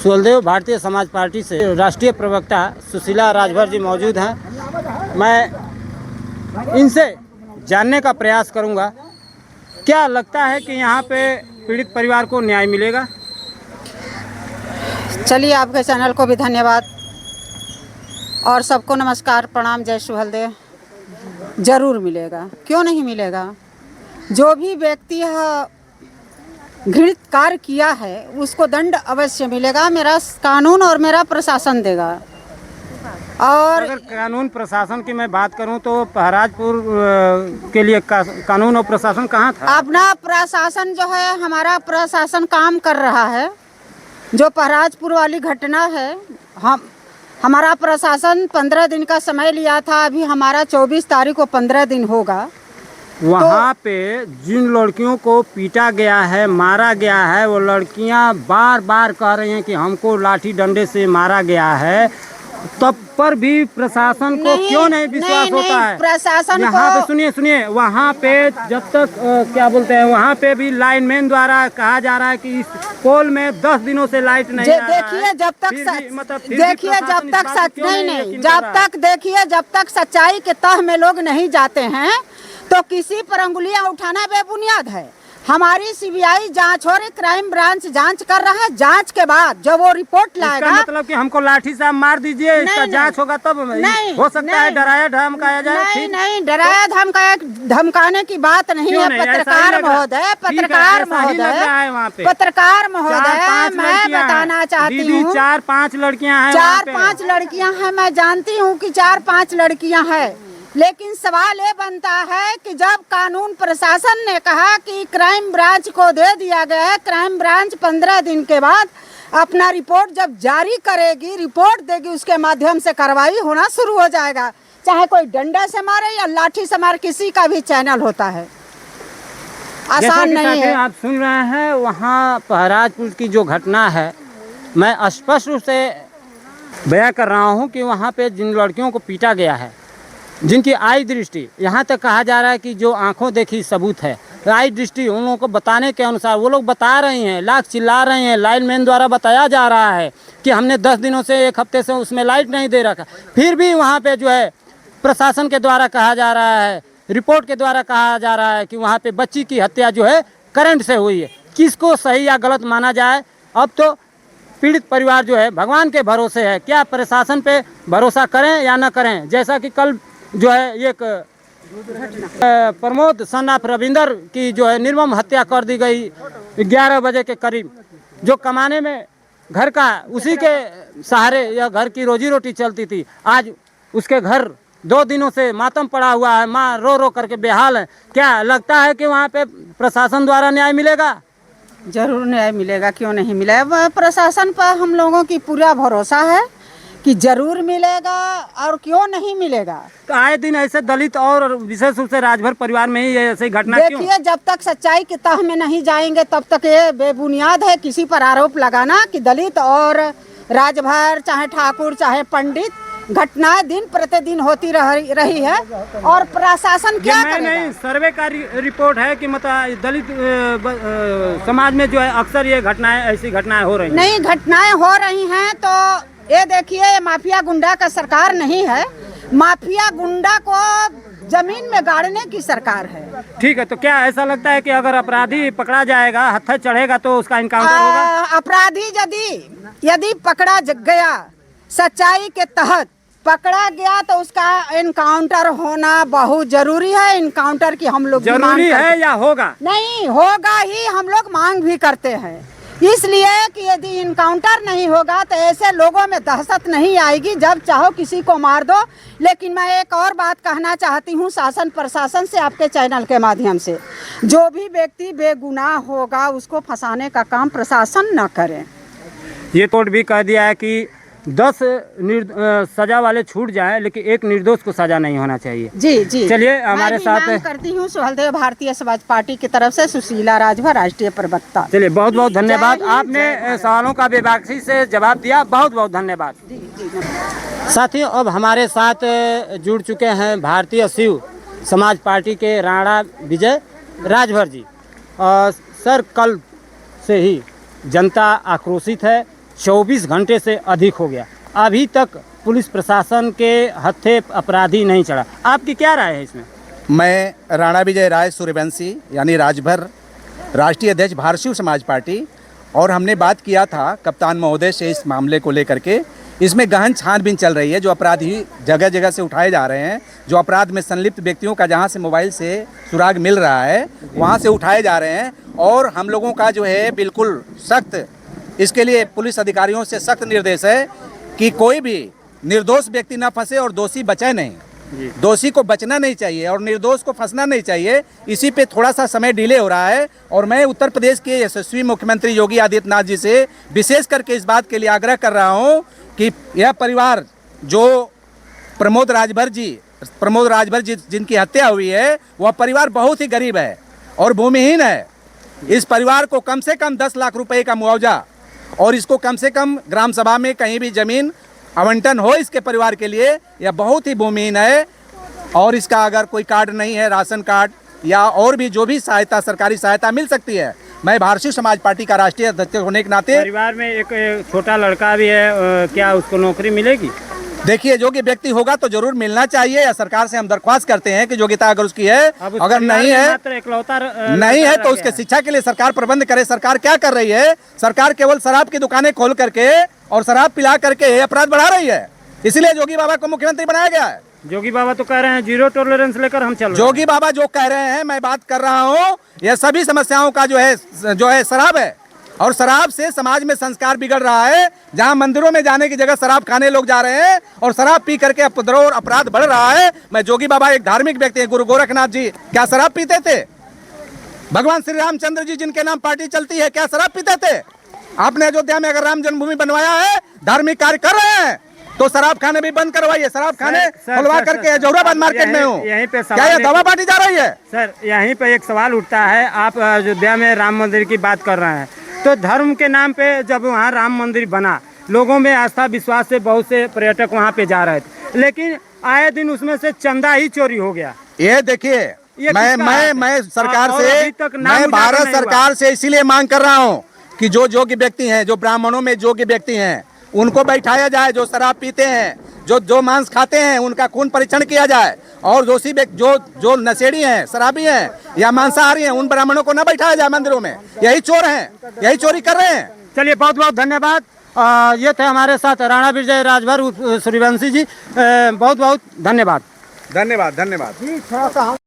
Suheldev Bharatiya Samaj party से राष्ट्रीय प्रवक्ता सुशीला राजभर जी मौजूद हैं। मैं इनसे जानने का प्रयास करूंगा, क्या लगता है कि यहाँ पे पीड़ित परिवार को न्याय मिलेगा। चलिए, आपके चैनल को भी धन्यवाद और सबको नमस्कार, प्रणाम, जय सुहलदेव। ज़रूर मिलेगा, क्यों नहीं मिलेगा। जो भी व्यक्ति घृणित कार्य किया है उसको दंड अवश्य मिलेगा। मेरा कानून और मेरा प्रशासन देगा। और अगर कानून प्रशासन की मैं बात करूं तो महाराजपुर के लिए कानून और प्रशासन कहाँ था? अपना प्रशासन जो है, हमारा प्रशासन काम कर रहा है। जो महाराजपुर वाली घटना है, हमारा प्रशासन 15 दिन का समय लिया था। अभी हमारा 24 तारीख को 15 दिन होगा। वहाँ पे जिन लड़कियों को पीटा गया है, मारा गया है, वो लड़कियाँ बार बार कह रही हैं कि हमको लाठी डंडे से मारा गया है, तब पर भी प्रशासन को क्यों नहीं विश्वास होता है? प्रशासन यहाँ पे सुनिए, वहाँ पे जब तक क्या बोलते हैं, वहाँ पे भी लाइनमैन द्वारा कहा जा रहा है कि इस पोल में 10 दिनों से लाइट नहीं आ रहा है। देखिए, जब तक जब तक सच्चाई के तह में लोग नहीं जाते हैं तो किसी पर अंगुलियां उठाना बेबुनियाद है। हमारी सीबीआई जांच हो रही, क्राइम ब्रांच जांच कर रहा है। जांच के बाद जब वो रिपोर्ट लाएगा, मतलब कि हमको लाठी से मार दीजिए, इसका जांच होगा तब हो सकता है डराया धमकाया जाए। नहीं, डराया धमकाने की बात नहीं है। पत्रकार महोदय, मैं बताना चाहती हूँ, 4-5 लड़कियाँ हैं, 4-5 लड़कियाँ हैं। मैं जानती हूँ कि 4-5 लड़कियाँ हैं, लेकिन सवाल ये बनता है कि जब कानून प्रशासन ने कहा कि क्राइम ब्रांच को दे दिया गया है, क्राइम ब्रांच 15 दिन के बाद अपना रिपोर्ट जब जारी करेगी, रिपोर्ट देगी, उसके माध्यम से कार्रवाई होना शुरू हो जाएगा। चाहे कोई डंडा से मारे या लाठी से मारे, किसी का भी चैनल होता है, आसान नहीं है। आप सुन रहे हैं, वहाँ महाराजपुर की जो घटना है, मैं स्पष्ट रूप से बयां कर रहा हूँ कि वहाँ पे जिन लड़कियों को पीटा गया है, जिनकी आई दृष्टि, यहाँ तक कहा जा रहा है कि जो आंखों देखी सबूत है, आई दृष्टि उन लोगों को बताने के अनुसार वो लोग बता रही हैं, लाख चिल्ला रहे हैं, लाइनमैन द्वारा बताया जा रहा है कि हमने 10 दिनों से, 1 हफ्ते से उसमें लाइट नहीं दे रखा। फिर भी वहाँ पे जो है प्रशासन के द्वारा कहा जा रहा है, रिपोर्ट के द्वारा कहा जा रहा है कि वहाँ पे बच्ची की हत्या जो है करंट से हुई है। किसको सही या गलत माना जाए? अब तो पीड़ित परिवार जो है भगवान के भरोसे है। क्या प्रशासन पे भरोसा करें या न करें? जैसा कि कल जो है एक प्रमोद सन ऑफ रविंदर की जो है निर्मम हत्या कर दी गई 11 बजे के करीब, जो कमाने में घर का उसी के सहारे या घर की रोजी रोटी चलती थी। आज उसके घर 2 दिनों से मातम पड़ा हुआ है, माँ रो रो करके बेहाल है। क्या लगता है कि वहाँ पे प्रशासन द्वारा न्याय मिलेगा? जरूर न्याय मिलेगा, क्यों नहीं मिलेगा। प्रशासन पर हम लोगों की पूरा भरोसा है कि जरूर मिलेगा, और क्यों नहीं मिलेगा। तो आए दिन ऐसे दलित और विशेष रूप से राजभर परिवार में ही ऐसी घटना क्यों? देखिए, जब तक सच्चाई की तह में नहीं जाएंगे तब तक ये बेबुनियाद है किसी पर आरोप लगाना कि दलित और राजभर, चाहे ठाकुर चाहे पंडित, घटनाएं दिन प्रतिदिन होती रही है। और प्रशासन क्या करेगा? नहीं, सर्वे का रिपोर्ट है कि मतलब दलित समाज में जो है अक्सर ये घटनाएं, ऐसी घटनाएं हो रही हैं। नहीं, घटनाएं हो रही हैं तो ये देखिए, ये माफिया गुंडा का सरकार नहीं है। माफिया गुंडा को जमीन में गाड़ने की सरकार है। ठीक है, तो क्या ऐसा लगता है कि अगर अपराधी पकड़ा जाएगा, हत्था चढ़ेगा, तो उसका इनकाउंटर होगा? अपराधी यदि पकड़ा गया, सच्चाई के तहत पकड़ा गया, तो उसका इनकाउंटर होना बहुत जरूरी है। इनकाउंटर की हम लोग जरूरी है या होगा? नहीं, होगा ही, हम लोग मांग भी करते हैं। इसलिए कि यदि इनकाउंटर नहीं होगा तो ऐसे लोगों में दहशत नहीं आएगी, जब चाहो किसी को मार दो। लेकिन मैं एक और बात कहना चाहती हूँ शासन प्रशासन से, आपके चैनल के माध्यम से, जो भी व्यक्ति बेगुनाह होगा उसको फंसाने का काम प्रशासन न करे। ये कोर्ट भी कह दिया है कि 10 सजा वाले छूट जाएं, लेकिन एक निर्दोष को सजा नहीं होना चाहिए। जी। चलिए, हमारे साथ करती हूँ सुहलदेव भारतीय समाज पार्टी की तरफ से सुशीला राजभर, राष्ट्रीय प्रवक्ता। चलिए, बहुत बहुत धन्यवाद। आपने सवालों का बेबाकी से जवाब दिया, बहुत बहुत धन्यवाद। साथियों, अब हमारे साथ जुड़ चुके हैं भारतीय शिव समाज पार्टी के राणा विजय राजभर जी। सर, कल से ही जनता आक्रोशित है 24 घंटे से अधिक हो गया, अभी तक पुलिस प्रशासन के हत्थे अपराधी नहीं चढ़ा। आपकी क्या राय है इसमें? मैं राणा विजय राय सूर्यवंशी यानी राजभर राष्ट्रीय अध्यक्ष भारतीय समाज पार्टी, और हमने बात किया था कप्तान महोदय से इस मामले को लेकर के। इसमें गहन छानबीन चल रही है। जो अपराधी जगह जगह से उठाए जा रहे हैं, जो अपराध में संलिप्त व्यक्तियों का जहां से मोबाइल से सुराग मिल रहा है वहां से उठाए जा रहे हैं, और हम लोगों का जो है बिल्कुल सख्त इसके लिए पुलिस अधिकारियों से सख्त निर्देश है कि कोई भी निर्दोष व्यक्ति ना फंसे और दोषी बचे नहीं। दोषी को बचना नहीं चाहिए और निर्दोष को फंसना नहीं चाहिए। इसी पे थोड़ा सा समय डिले हो रहा है, और मैं उत्तर प्रदेश के यशस्वी मुख्यमंत्री योगी आदित्यनाथ जी से विशेष करके इस बात के लिए आग्रह कर रहा हूं कि यह परिवार जो प्रमोद राजभर जी जिनकी हत्या हुई है, वह परिवार बहुत ही गरीब है और भूमिहीन है। इस परिवार को कम से कम 10 लाख रुपए का मुआवजा, और इसको कम से कम ग्राम सभा में कहीं भी जमीन आवंटन हो इसके परिवार के लिए। यह बहुत ही भूमिहीन है, और इसका अगर कोई कार्ड नहीं है, राशन कार्ड या और भी जो भी सहायता, सरकारी सहायता मिल सकती है। मैं भारतीय समाज पार्टी का राष्ट्रीय अध्यक्ष होने के नाते, परिवार में एक छोटा लड़का भी है, क्या उसको नौकरी मिलेगी? देखिए, योग्य व्यक्ति होगा तो जरूर मिलना चाहिए, या सरकार से हम दरख्वास्त करते हैं कि योग्यता अगर उसकी है, अगर नहीं है तो उसके शिक्षा के लिए सरकार प्रबंध करे। सरकार क्या कर रही है? सरकार केवल शराब की दुकानें खोल करके और शराब पिला करके अपराध बढ़ा रही है। इसलिए जोगी बाबा को मुख्यमंत्री बनाया गया है। जोगी बाबा तो कह रहे हैं जीरो टॉलरेंस लेकर हम चल रहे हैं। जोगी बाबा जो कह रहे हैं, मैं बात कर रहा हूँ, यह सभी समस्याओं का जो है शराब है, और शराब से समाज में संस्कार बिगड़ रहा है। जहां मंदिरों में जाने की जगह शराब खाने लोग जा रहे हैं और शराब पी करके उपद्रव और अपराध बढ़ रहा है। मैं जोगी बाबा एक धार्मिक व्यक्ति है, गुरु गोरखनाथ जी क्या शराब पीते थे? भगवान श्री रामचंद्र जी जिनके नाम पार्टी चलती है, क्या शराब पीते थे? आपने अयोध्या में अगर राम जन्मभूमि बनवाया है, धार्मिक कार्य कर रहे हैं, तो शराब खाने भी बंद करवाइए। शराब खाने खुलवा करके जौहराबाद मार्केट में हूँ, यहीं पे क्या ये दवा बांटी जा रही है? सर, यहीं पे एक सवाल उठता है। आप अयोध्या में राम मंदिर की बात कर रहे हैं, तो धर्म के नाम पे जब वहाँ राम मंदिर बना, लोगों में आस्था विश्वास से बहुत से पर्यटक वहाँ पे जा रहे थे, लेकिन आए दिन उसमें से चंदा ही चोरी हो गया। ये देखिए, मैं सरकार से, मैं भारत सरकार से इसीलिए मांग कर रहा हूँ कि जो योग्य व्यक्ति हैं, जो ब्राह्मणों में योग्य व्यक्ति हैं, उनको बैठाया जाए। जो शराब पीते हैं, जो मांस खाते हैं, उनका खून परीक्षण किया जाए, और दोषी जो नशेड़ी हैं, शराबी हैं या मांसाहारी हैं, उन ब्राह्मणों को न बैठाया जाए मंदिरों में। यही चोर हैं, यही चोरी कर रहे हैं। चलिए, बहुत बहुत धन्यवाद। ये थे हमारे साथ राणा विजय राजभर सूर्यवंशी जी। बहुत बहुत धन्यवाद। धन्यवाद।